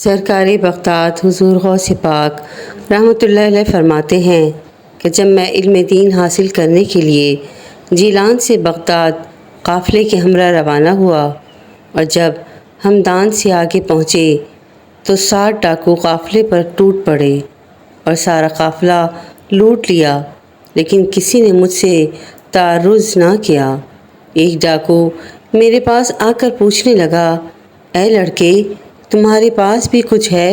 سرکار بغداد حضور غوث پاک رحمۃ اللہ علیہ فرماتے ہیں کہ جب میں علم دین حاصل کرنے کے لیے جیلان سے بغداد قافلے کے ہمراہ روانہ ہوا اور جب ہمدان سے آگے پہنچے تو 60 ڈاکو قافلے پر ٹوٹ پڑے اور سارا قافلہ لوٹ لیا، لیکن کسی نے مجھ سے تعرض نہ کیا۔ ایک ڈاکو میرے پاس آ کر پوچھنے لگا، اے لڑکے، تمہارے پاس بھی کچھ ہے؟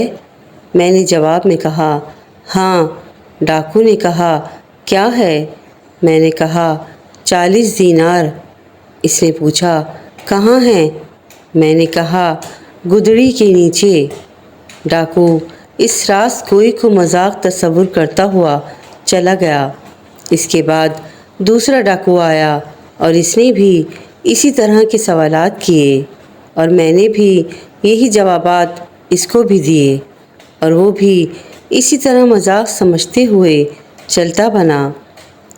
میں نے جواب میں کہا، ہاں۔ ڈاکو نے کہا، کیا ہے؟ میں نے کہا، 40 دینار۔ اس نے پوچھا، کہاں ہیں؟ میں نے کہا، گدڑی کے نیچے۔ ڈاکو اس راست گوئی کو مذاق تصور کرتا ہوا چلا گیا۔ اس کے بعد دوسرا ڈاکو آیا اور اس نے بھی اسی طرح کے سوالات کیے اور میں نے بھی یہی جوابات اس کو بھی دیے اور وہ بھی اسی طرح مذاق سمجھتے ہوئے چلتا بنا۔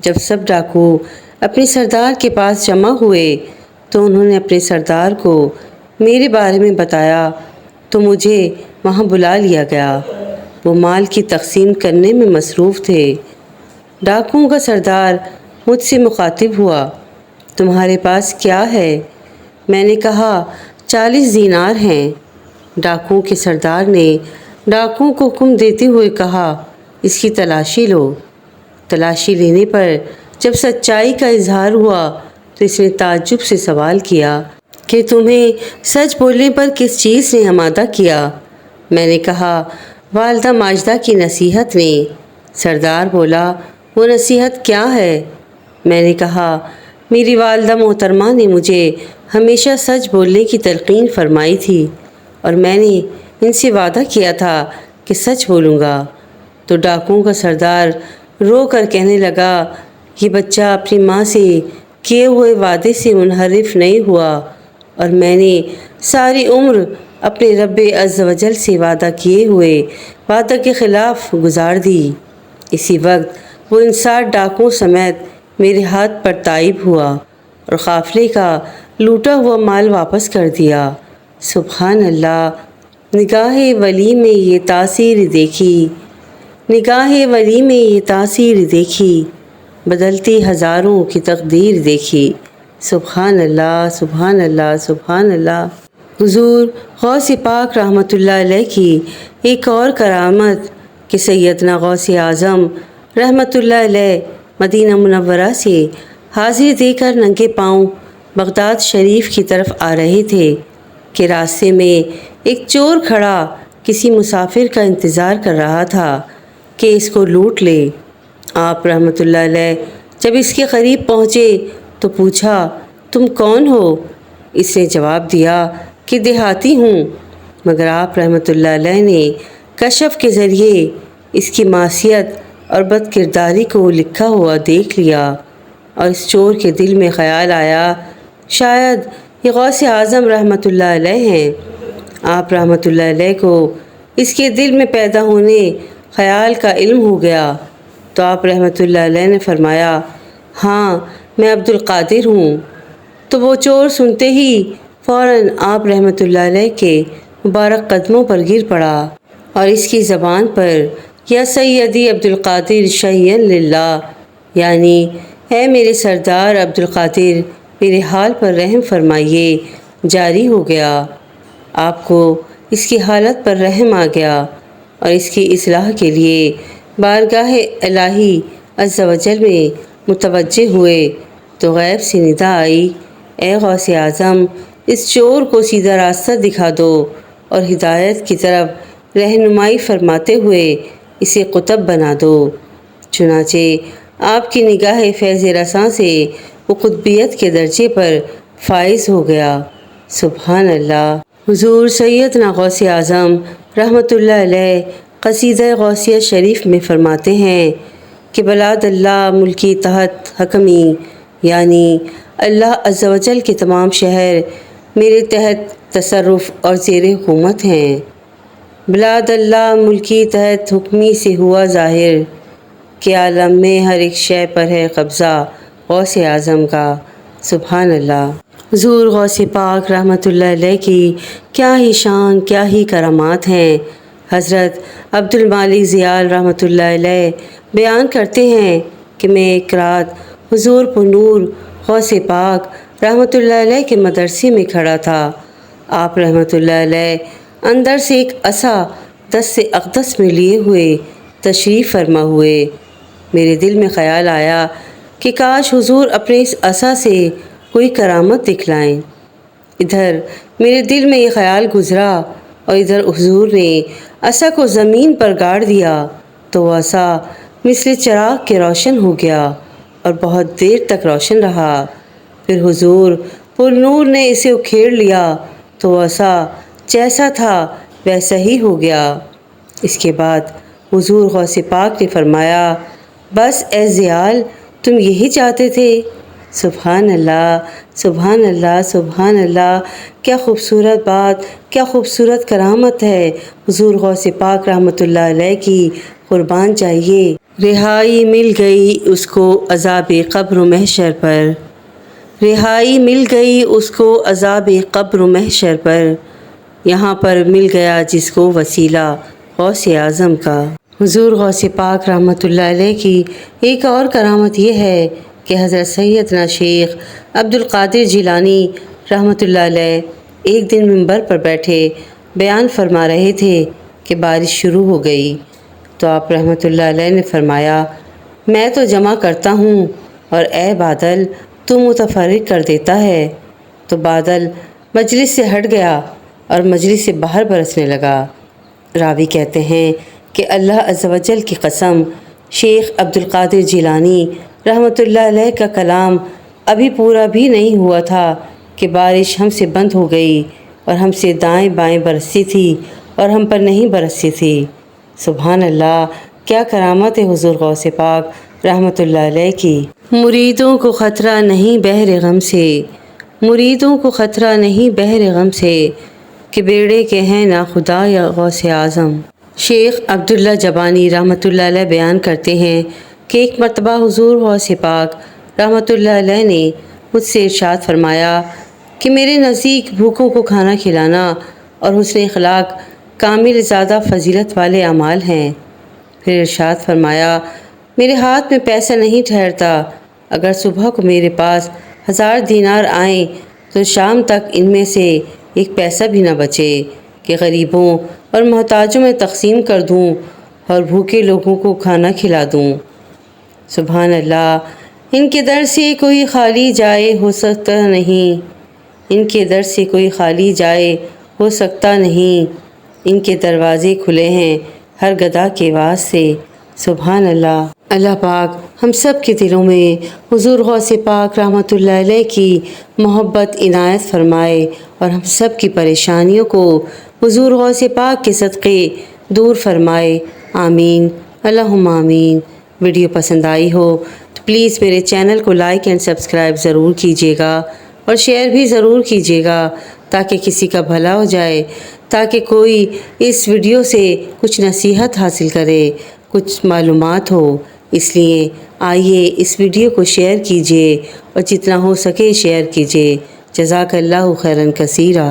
جب سب ڈاکو اپنے سردار کے پاس جمع ہوئے تو انہوں نے اپنے سردار کو میرے بارے میں بتایا تو مجھے وہاں بلا لیا گیا۔ وہ مال کی تقسیم کرنے میں مصروف تھے۔ ڈاکوؤں کا سردار مجھ سے مخاطب ہوا، تمہارے پاس کیا ہے؟ میں نے کہا، 40 دینار ہیں۔ ڈاکوؤں کے سردار نے ڈاکوؤں کو حکم دیتے ہوئے کہا، اس کی تلاشی لو۔ تلاشی لینے پر جب سچائی کا اظہار ہوا تو اس نے تعجب سے سوال کیا کہ تمہیں سچ بولنے پر کس چیز نے آمادہ کیا؟ میں نے کہا، والدہ ماجدہ کی نصیحت نے۔ سردار بولا، وہ نصیحت کیا ہے؟ میں نے کہا، میری والدہ محترمہ نے مجھے ہمیشہ سچ بولنے کی تلقین فرمائی تھی اور میں نے ان سے وعدہ کیا تھا کہ سچ بولوں گا۔ تو ڈاکوؤں کا سردار رو کر کہنے لگا، یہ بچہ اپنی ماں سے کیے ہوئے وعدے سے منحرف نہیں ہوا اور میں نے ساری عمر اپنے رب عز و جل سے وعدہ کیے ہوئے وعدہ کے خلاف گزار دی۔ اسی وقت وہ ان 60 ڈاکوؤں سمیت میرے ہاتھ پر تائب ہوا اور قافلے کا لوٹا ہوا مال واپس کر دیا۔ سبحان اللہ! نگاہ ولی میں یہ تاثیر دیکھی، نگاہ ولی میں یہ تاثیر دیکھی، بدلتی ہزاروں کی تقدیر دیکھی۔ سبحان اللہ، سبحان اللہ، سبحان اللہ۔ حضور غوث پاک رحمۃ اللہ علیہ کی ایک اور کرامت کہ سیدنا غوث اعظم رحمۃ اللہ علیہ مدینہ منورہ سے حاضری دے کر ننگے پاؤں بغداد شریف کی طرف آ رہے تھے کہ راستے میں ایک چور کھڑا کسی مسافر کا انتظار کر رہا تھا کہ اس کو لوٹ لے۔ آپ رحمۃ اللہ علیہ جب اس کے قریب پہنچے تو پوچھا، تم کون ہو؟ اس نے جواب دیا کہ دیہاتی ہوں، مگر آپ رحمۃ اللہ علیہ نے کشف کے ذریعے اس کی معصیت اور بد کرداری کو لکھا ہوا دیکھ لیا اور اس چور کے دل میں خیال آیا، شاید یہ غوث اعظم رحمۃ اللہ علیہ ہیں۔ آپ رحمۃ اللہ علیہ کو اس کے دل میں پیدا ہونے خیال کا علم ہو گیا تو آپ رحمۃ اللہ علیہ نے فرمایا، ہاں، میں عبد القادر ہوں۔ تو وہ چور سنتے ہی فوراً آپ رحمۃ اللہ علیہ کے مبارک قدموں پر گر پڑا اور اس کی زبان پر یا سیدی عبد القادر شیئا للہ، یعنی اے میرے سردار عبد القادر، میرے حال پر رحم فرمائیے، جاری ہو گیا۔ آپ کو اس کی حالت پر رحم آ گیا اور اس کی اصلاح کے لیے بارگاہ الہی عز و جل میں متوجہ ہوئے تو غیب سے ندا آئی، اے غوث اعظم، اس چور کو سیدھا راستہ دکھا دو اور ہدایت کی طرف رہنمائی فرماتے ہوئے اسے قطب بنا دو۔ چنانچہ آپ کی نگاہ فیض رساں سے وہ قطبیت کے درجے پر فائز ہو گیا۔ سبحان اللہ! حضور سیدنا غوث اعظم رحمۃ اللہ علیہ قصیدہ غوثیہ شریف میں فرماتے ہیں کہ بلاد اللہ ملکی تحت حکمی، یعنی اللہ عز و جل کے تمام شہر میرے تحت تصرف اور زیر حکومت ہیں۔ بلاد اللہ ملکی تحت حکمی سے ہوا ظاہر کہ عالم میں ہر ایک شے پر ہے قبضہ غوث اعظم کا۔ سبحان اللہ! حضور غوث پاک رحمۃ اللہ علیہ کی کیا ہی شان، کیا ہی کرامات ہیں۔ حضرت عبد المالک زیال رحمۃ اللہ علیہ بیان کرتے ہیں کہ میں ایک رات حضور پرنور غوث پاک رحمۃ اللہ علیہ کے مدرسے میں کھڑا تھا۔ آپ رحمۃ اللہ علیہ اندر سے ایک عصا دست اقدس میں لیے ہوئے تشریف فرما ہوئے۔ میرے دل میں خیال آیا کہ کاش حضور اپنے اس عصا سے کوئی کرامت دکھلائیں۔ ادھر میرے دل میں یہ خیال گزرا اور ادھر حضور نے عصا کو زمین پر گاڑ دیا تو وہ عصا مثل چراغ کے روشن ہو گیا اور بہت دیر تک روشن رہا۔ پھر حضور پر نور نے اسے اکھیڑ لیا تو وہ عصا جیسا تھا ویسا ہی ہو گیا۔ اس کے بعد حضور غوث پاک نے فرمایا، بس اے زیال، تم یہی چاہتے تھے؟ سبحان اللہ، سبحان اللہ، سبحان اللہ، کیا خوبصورت بات، کیا خوبصورت کرامت ہے حضور غوث پاک رحمۃ اللہ علیہ کی، قربان چاہیے۔ رہائی مل گئی اس کو عذاب قبر و محشر پر، رہائی مل گئی اس کو عذاب قبر و محشر پر، یہاں پر مل گیا جس کو وسیلہ غوث اعظم کا۔ حضور غوث پاک رحمۃ اللہ علیہ کی ایک اور کرامت یہ ہے کہ حضرت سیدنا شیخ عبد القادر جیلانی رحمۃ اللہ علیہ ایک دن منبر پر بیٹھے بیان فرما رہے تھے کہ بارش شروع ہو گئی تو آپ رحمۃ اللہ علیہ نے فرمایا، میں تو جمع کرتا ہوں اور اے بادل تو متفرق کر دیتا ہے۔ تو بادل مجلس سے ہٹ گیا اور مجلس سے باہر برسنے لگا۔ راوی کہتے ہیں کہ اللہ عز و جل کی قسم، شیخ عبد القادر جیلانی رحمۃ اللہ علیہ کا کلام ابھی پورا بھی نہیں ہوا تھا کہ بارش ہم سے بند ہو گئی اور ہم سے دائیں بائیں برستی تھی اور ہم پر نہیں برستی تھی۔ سبحان اللہ، کیا کرامت ہے حضور غوث پاک رحمۃ اللہ علیہ کی۔ مریدوں کو خطرہ نہیں بحر غم سے، مریدوں کو خطرہ نہیں بحر غم سے، کہ بیڑے کے ہیں نا خدا یا غوث اعظم۔ شیخ عبداللہ جبانی رحمۃ اللہ علیہ بیان کرتے ہیں کہ ایک مرتبہ حضور غوث پاک رحمۃ اللہ علیہ نے مجھ سے ارشاد فرمایا کہ میرے نزدیک بھوکوں کو کھانا کھلانا اور حسن اخلاق کامل زیادہ فضیلت والے اعمال ہیں۔ پھر ارشاد فرمایا، میرے ہاتھ میں پیسہ نہیں ٹھہرتا، اگر صبح کو میرے پاس 1000 دینار آئیں تو شام تک ان میں سے ایک پیسہ بھی نہ بچے کہ غریبوں اور محتاجوں میں تقسیم کر دوں اور بھوکے لوگوں کو کھانا کھلا دوں۔ سبحان اللہ، ان کے در سے کوئی خالی جائے ہو سکتا نہیں، ان کے در سے کوئی خالی جائے ہو سکتا نہیں، ان کے دروازے کھلے ہیں ہر گدا کے واسطے۔ سبحان اللہ۔ اللہ پاک ہم سب کے دلوں میں حضور غوث پاک رحمۃ اللہ علیہ کی محبت عنایت فرمائے اور ہم سب کی پریشانیوں کو حضور غوث پاک کے صدقے دور فرمائے، آمین، اللہم آمین۔ ویڈیو پسند آئی ہو تو پلیز میرے چینل کو لائک اینڈ سبسکرائب ضرور کیجیے گا اور شیئر بھی ضرور کیجیے گا تاکہ کسی کا بھلا ہو جائے، تاکہ کوئی اس ویڈیو سے کچھ نصیحت حاصل کرے، کچھ معلومات ہو۔ اس لیے آئیے اس ویڈیو کو شیئر کیجیے اور جتنا ہو سکے شیئر کیجیے۔ جزاک اللہ خیراً کثیرا۔